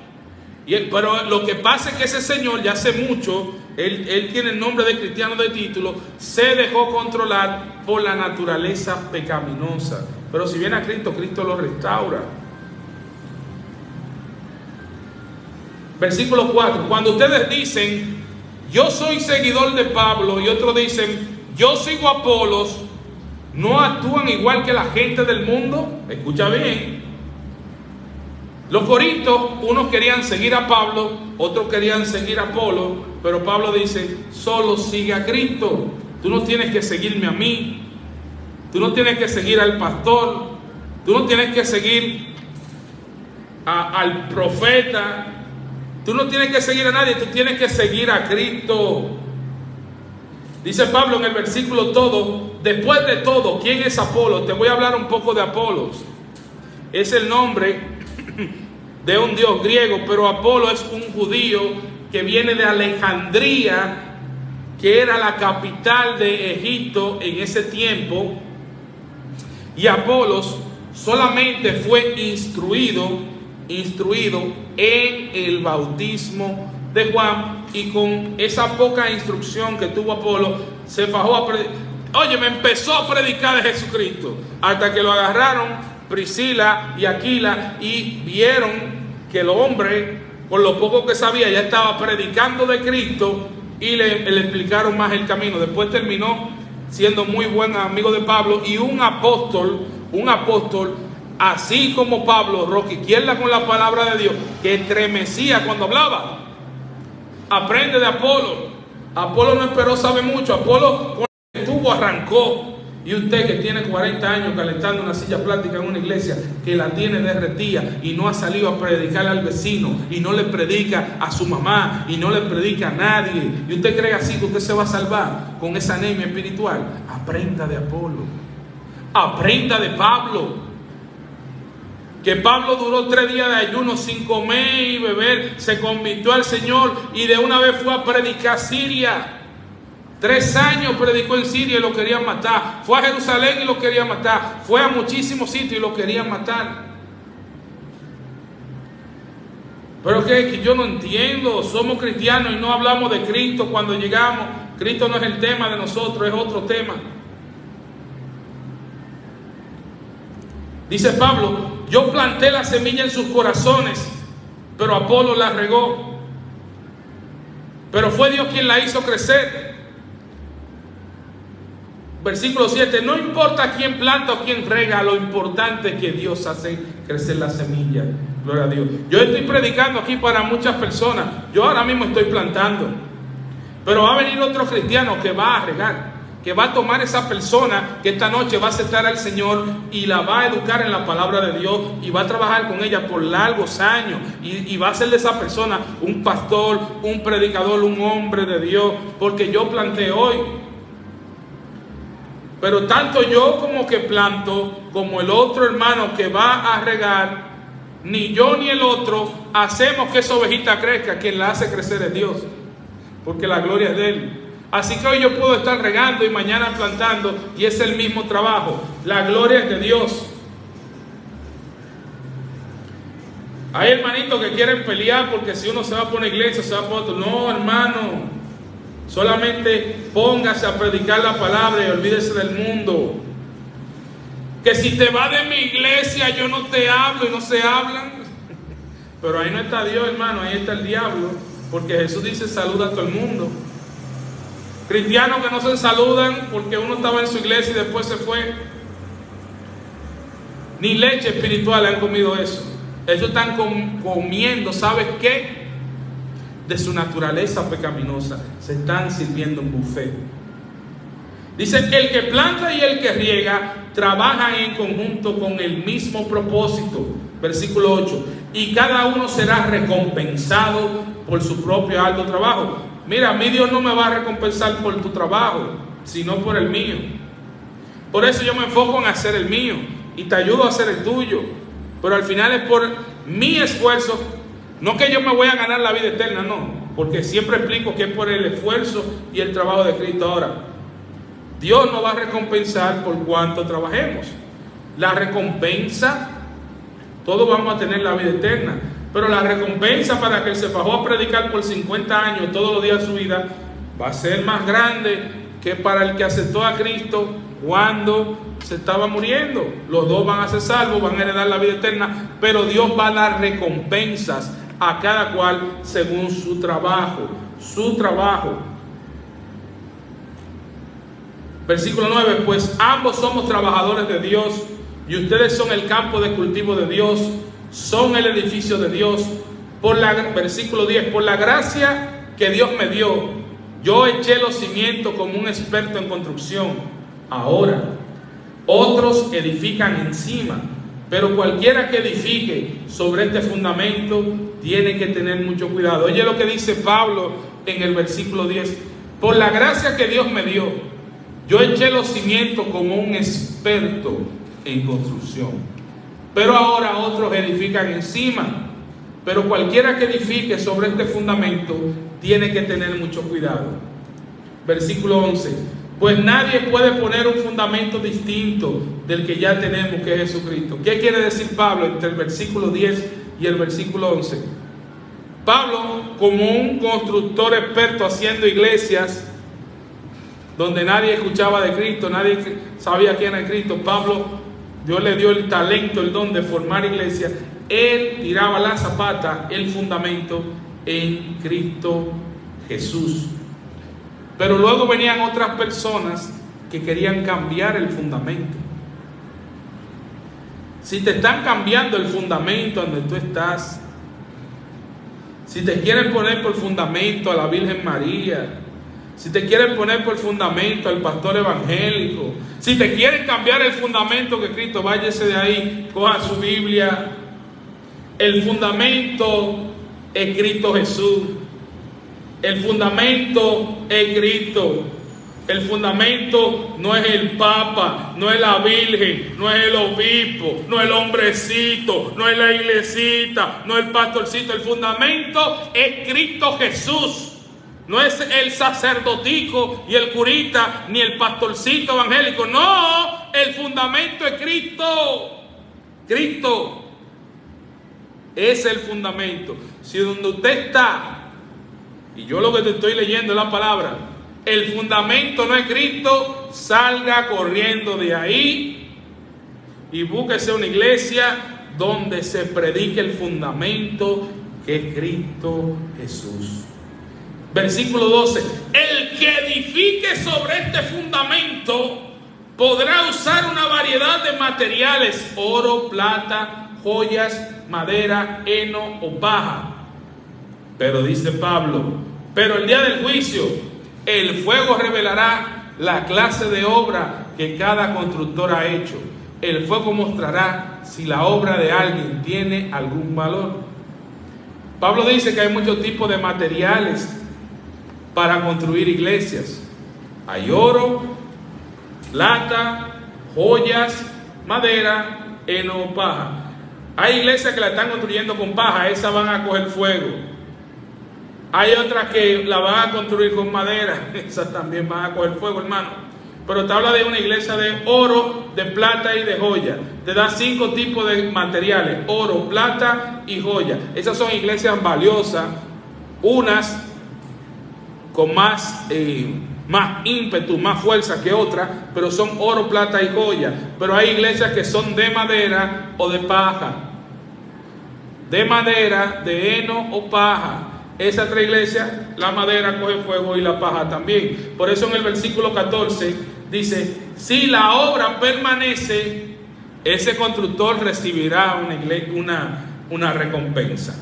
Pero lo que pasa es que ese señor ya hace mucho, él tiene el nombre de cristiano de título, se dejó controlar por la naturaleza pecaminosa. Pero si viene a Cristo, Cristo lo restaura. Versículo 4, cuando ustedes dicen, yo soy seguidor de Pablo, y otros dicen, yo sigo a Apolos, ¿no actúan igual que la gente del mundo? Escucha bien. Los corintios, unos querían seguir a Pablo, otros querían seguir a Apolo, pero Pablo dice, solo sigue a Cristo. Tú no tienes que seguirme a mí, tú no tienes que seguir al pastor, tú no tienes que seguir al profeta, tú no tienes que seguir a nadie, tú tienes que seguir a Cristo. Dice Pablo en el versículo todo, después de todo, ¿quién es Apolo? Te voy a hablar un poco de Apolos. Es el nombre de un dios griego, pero Apolo es un judío que viene de Alejandría, que era la capital de Egipto en ese tiempo. Y Apolos solamente fue instruido en el bautismo de Juan, y con esa poca instrucción que tuvo Apolo, se fajó a predicar. Oye, me empezó a predicar de Jesucristo, hasta que lo agarraron Priscila y Aquila y vieron que el hombre, con lo poco que sabía, ya estaba predicando de Cristo, y le explicaron más el camino. Después terminó siendo muy buen amigo de Pablo y un apóstol, así como Pablo, roca izquierda con la palabra de Dios, que estremecía cuando hablaba. Aprende de Apolo. Apolo no esperó sabe mucho. Apolo con el tubo arrancó. Y usted que tiene 40 años calentando una silla plástica en una iglesia, que la tiene derretida y no ha salido a predicarle al vecino, y no le predica a su mamá, y no le predica a nadie, y usted cree así que usted se va a salvar con esa anemia espiritual, aprenda de Apolo, aprenda de Pablo. Que Pablo duró 3 días de ayuno sin comer y beber, se convirtió al Señor y de una vez fue a predicar a Siria. 3 años predicó en Siria y lo querían matar. Fue a Jerusalén y lo querían matar. Fue a muchísimos sitios y lo querían matar. Pero que yo no entiendo, somos cristianos y no hablamos de Cristo cuando llegamos. Cristo no es el tema de nosotros, es otro tema. Dice Pablo, yo planté la semilla en sus corazones, pero Apolo la regó. Pero fue Dios quien la hizo crecer. Versículo 7, no importa quién planta o quién rega, lo importante es que Dios hace crecer la semilla. Gloria a Dios. Yo estoy predicando aquí para muchas personas. Yo ahora mismo estoy plantando. Pero va a venir otro cristiano que va a regar, que va a tomar esa persona que esta noche va a aceptar al Señor y la va a educar en la palabra de Dios y va a trabajar con ella por largos años y va a ser de esa persona un pastor, un predicador, un hombre de Dios, porque yo planté hoy. Pero tanto yo como que planto, como el otro hermano que va a regar, ni yo ni el otro hacemos que esa ovejita crezca. Quien la hace crecer es Dios, porque la gloria es de Él. Así que hoy yo puedo estar regando y mañana plantando, y es el mismo trabajo. La gloria es de Dios. Hay hermanitos que quieren pelear porque si uno se va por una iglesia, se va por otro. No, hermano. Solamente póngase a predicar la palabra y olvídese del mundo. Que si te vas de mi iglesia yo no te hablo, y no se hablan. Pero ahí no está Dios, hermano, ahí está el diablo. Porque Jesús dice saluda a todo el mundo. Cristianos que no se saludan porque uno estaba en su iglesia y después se fue. Ni leche espiritual han comido eso. Ellos están comiendo, ¿sabes qué? De su naturaleza pecaminosa. Se están sirviendo un buffet. Dice, el que planta y el que riega trabajan en conjunto con el mismo propósito. Versículo 8. Y cada uno será recompensado por su propio arduo trabajo. Mira, a mí Dios no me va a recompensar por tu trabajo, sino por el mío. Por eso yo me enfoco en hacer el mío y te ayudo a hacer el tuyo. Pero al final es por mi esfuerzo. No que yo me voy a ganar la vida eterna, no. Porque siempre explico que es por el esfuerzo y el trabajo de Cristo. Ahora, Dios nos va a recompensar por cuanto trabajemos. La recompensa, todos vamos a tener la vida eterna, pero la recompensa para que él se fajó a predicar por 50 años todos los días de su vida va a ser más grande que para el que aceptó a Cristo cuando se estaba muriendo. Los dos van a ser salvos, van a heredar la vida eterna, pero Dios va a dar recompensas a cada cual según su trabajo. Su trabajo. Versículo 9, pues ambos somos trabajadores de Dios y ustedes son el campo de cultivo de Dios, son el edificio de Dios. Versículo 10, por la gracia que Dios me dio, yo eché los cimientos como un experto en construcción. Ahora, otros edifican encima, pero cualquiera que edifique sobre este fundamento tiene que tener mucho cuidado. Oye lo que dice Pablo en el versículo 10, por la gracia que Dios me dio, yo eché los cimientos como un experto en construcción, pero ahora otros edifican encima. Pero cualquiera que edifique sobre este fundamento tiene que tener mucho cuidado. Versículo 11, pues nadie puede poner un fundamento distinto del que ya tenemos, que es Jesucristo. ¿Qué quiere decir Pablo entre el versículo 10 y el versículo 11? Pablo, como un constructor experto haciendo iglesias donde nadie escuchaba de Cristo, nadie sabía quién era Cristo, Pablo, Dios le dio el talento, el don de formar iglesias. Él tiraba la zapata, el fundamento en Cristo Jesús. Pero luego venían otras personas que querían cambiar el fundamento. Si te están cambiando el fundamento donde tú estás, si te quieren poner por fundamento a la Virgen María, si te quieren poner por fundamento al pastor evangélico, si te quieren cambiar el fundamento que Cristo, váyase de ahí, coja su Biblia. El fundamento es Cristo Jesús. El fundamento es Cristo. El fundamento no es el Papa, no es la Virgen, no es el obispo, no es el hombrecito, no es la iglesita, no es el pastorcito. El fundamento es Cristo Jesús. No es el sacerdotico y el curita ni el pastorcito evangélico. No, el fundamento es Cristo. Cristo es el fundamento. Si donde usted está, y yo lo que te estoy leyendo es la palabra, el fundamento no es Cristo, salga corriendo de ahí y búsquese una iglesia donde se predique el fundamento que es Cristo Jesús. Versículo 12, el que edifique sobre este fundamento podrá usar una variedad de materiales, oro, plata, joyas, madera, heno o paja. Pero dice Pablo, pero el día del juicio, el fuego revelará la clase de obra que cada constructor ha hecho. El fuego mostrará si la obra de alguien tiene algún valor. Pablo dice que hay muchos tipos de materiales para construir iglesias. Hay oro, plata, joyas, madera, heno o paja. Hay iglesias que la están construyendo con paja, esas van a coger fuego. Hay otras que la van a construir con madera, esas también van a coger fuego, hermano. Pero te habla de una iglesia de oro, de plata y de joya. Te da 5 tipos de materiales: oro, plata y joya. Esas son iglesias valiosas, unas con más ímpetu, más fuerza que otras, pero son oro, plata y joya. Pero hay iglesias que son de madera o de paja, de madera, de heno o paja. Esa otra iglesia, la madera coge fuego y la paja también. Por eso en el versículo 14 dice, si la obra permanece, ese constructor recibirá una recompensa.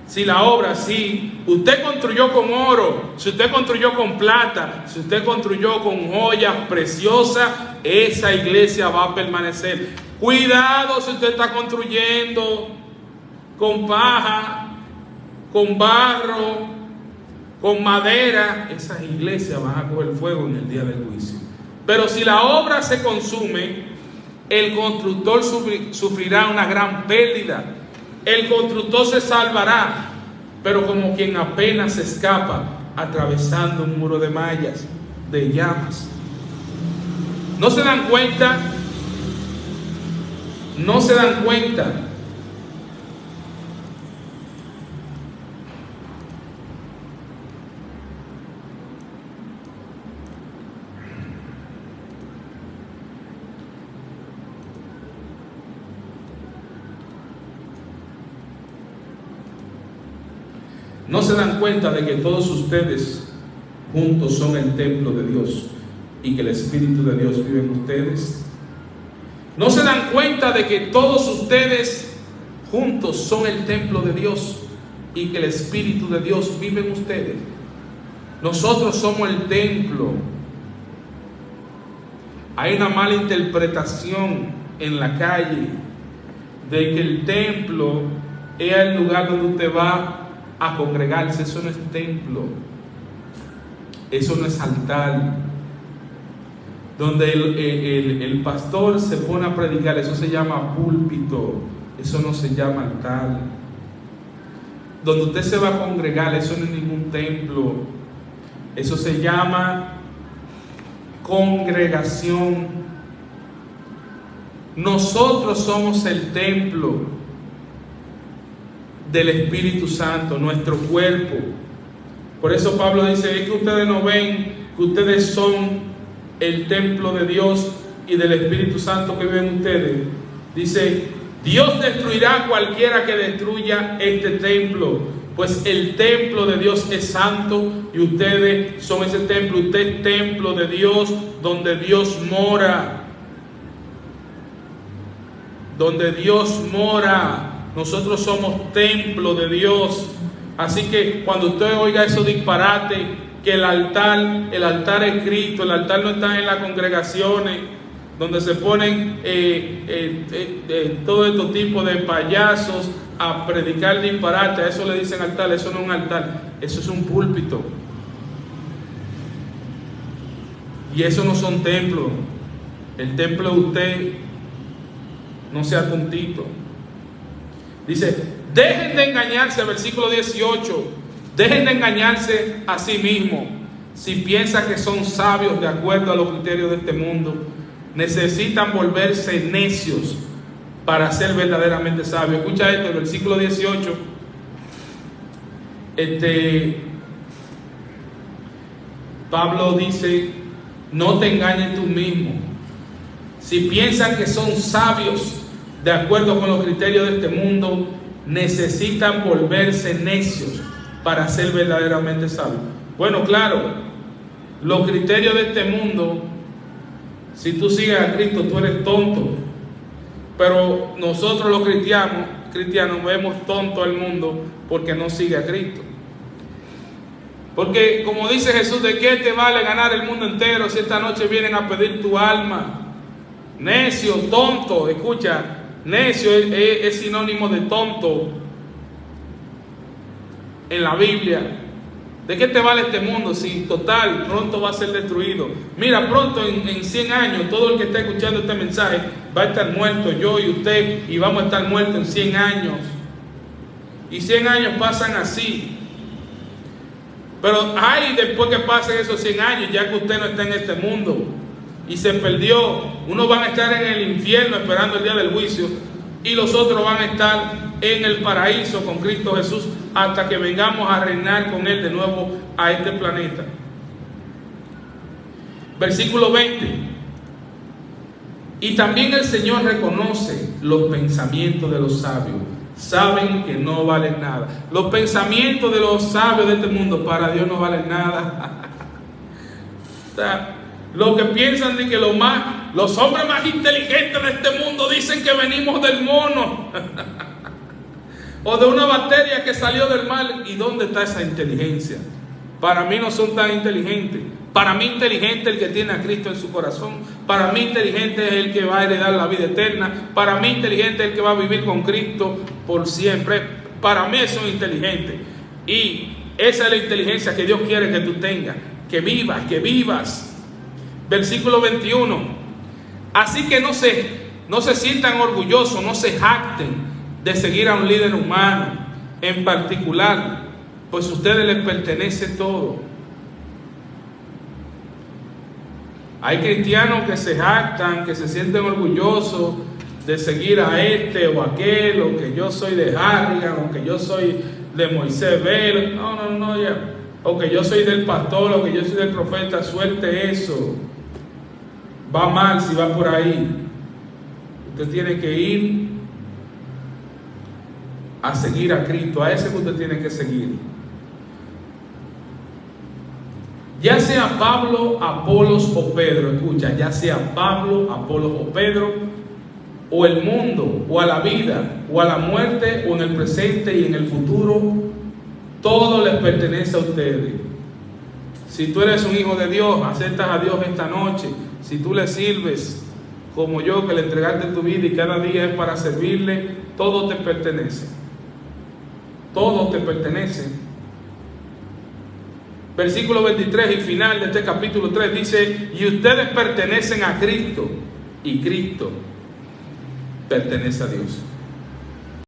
Si la obra, si usted construyó con oro, si usted construyó con plata, si usted construyó con joyas preciosas, esa iglesia va a permanecer. Cuidado si usted está construyendo con paja, con barro, con madera, esas iglesias van a coger fuego en el día del juicio. Pero si la obra se consume, el constructor sufrirá una gran pérdida. El constructor se salvará, pero como quien apenas se escapa atravesando un muro de mallas. de llamas. ¿No se dan cuenta? ¿No se dan cuenta? ¿No se dan cuenta de que todos ustedes juntos son el templo de Dios y que el Espíritu de Dios vive en ustedes? ¿No se dan cuenta de que todos ustedes juntos son el templo de Dios y que el Espíritu de Dios vive en ustedes? Nosotros somos el templo. Hay una mala interpretación en la calle de que el templo es el lugar donde usted va a congregarse. Eso no es templo, eso no es altar donde el pastor se pone a predicar. Eso se llama púlpito, eso no se llama altar. Donde usted se va a congregar, eso no es ningún templo, eso se llama congregación. Nosotros somos el templo del Espíritu Santo, nuestro cuerpo. Por eso Pablo dice: es que ustedes no ven que ustedes son el templo de Dios y del Espíritu Santo que vive en ustedes. Dice: Dios destruirá a cualquiera que destruya este templo, pues el templo de Dios es santo y ustedes son ese templo. Usted es templo de Dios, donde Dios mora, donde Dios mora. Nosotros somos templo de Dios. Así que cuando usted oiga esos disparates, que el altar es Cristo, el altar no está en las congregaciones donde se ponen todo este tipo de payasos a predicar disparate, a eso le dicen altar. Eso no es un altar, eso es un púlpito. Y eso no son templos. El templo de usted, no sea tontito. Dice: dejen de engañarse, versículo 18, dejen de engañarse a sí mismos. Si piensan que son sabios de acuerdo a los criterios de este mundo, necesitan volverse necios para ser verdaderamente sabios. Escucha esto, el versículo 18. Pablo dice: no te engañes tú mismo. Si piensan que son sabios de acuerdo con los criterios de este mundo, necesitan volverse necios para ser verdaderamente sabios. Bueno, claro, los criterios de este mundo, si tú sigues a Cristo, tú eres tonto. Pero nosotros los cristianos vemos tonto al mundo porque no sigue a Cristo. Porque como dice Jesús: ¿de qué te vale ganar el mundo entero si esta noche vienen a pedir tu alma? Necio, tonto. Escucha, necio es sinónimo de tonto en la Biblia. ¿De qué te vale este mundo si total pronto va a ser destruido? Mira, pronto en 100 años todo el que está escuchando este mensaje va a estar muerto, yo y usted, y vamos a estar muertos en 100 años. Y 100 años pasan así. Pero ay, después que pasen esos 100 años, ya que usted no está en este mundo y se perdió, unos van a estar en el infierno esperando el día del juicio, y los otros van a estar en el paraíso con Cristo Jesús hasta que vengamos a reinar con Él de nuevo a este planeta. Versículo 20. Y también el Señor reconoce los pensamientos de los sabios. Saben que no valen nada. Los pensamientos de los sabios de este mundo para Dios no valen nada. O sea, lo que piensan de que los hombres más inteligentes de este mundo dicen que venimos del mono o de una bacteria que salió del mar. ¿Y dónde está esa inteligencia? Para mí no son tan inteligentes. Para mí inteligente es el que tiene a Cristo en su corazón. Para mí inteligente es el que va a heredar la vida eterna. Para mí inteligente es el que va a vivir con Cristo por siempre. Para mí son inteligentes. Y esa es la inteligencia que Dios quiere que tú tengas. Que vivas. Versículo 21. Así que no se sientan orgullosos, no se jacten de seguir a un líder humano en particular, pues a ustedes les pertenece todo. Hay cristianos que se jactan, que se sienten orgullosos de seguir a este o aquel, o que yo soy de Harrigan, o que yo soy de Moisés Velo. No, ya. O que yo soy del pastor, o que yo soy del profeta. Suelte eso. Va mal si va por ahí. Usted tiene que ir a seguir a Cristo. A ese que usted tiene que seguir. Ya sea Pablo, Apolos o Pedro, escucha, ya sea Pablo, Apolos o Pedro, o el mundo, o a la vida, o a la muerte, o en el presente y en el futuro, todo les pertenece a ustedes. Si tú eres un hijo de Dios, aceptas a Dios esta noche. Si tú le sirves como yo, que le entregaste tu vida y cada día es para servirle, todo te pertenece. Todo te pertenece. Versículo 23 y final de este capítulo 3 dice: y ustedes pertenecen a Cristo, y Cristo pertenece a Dios.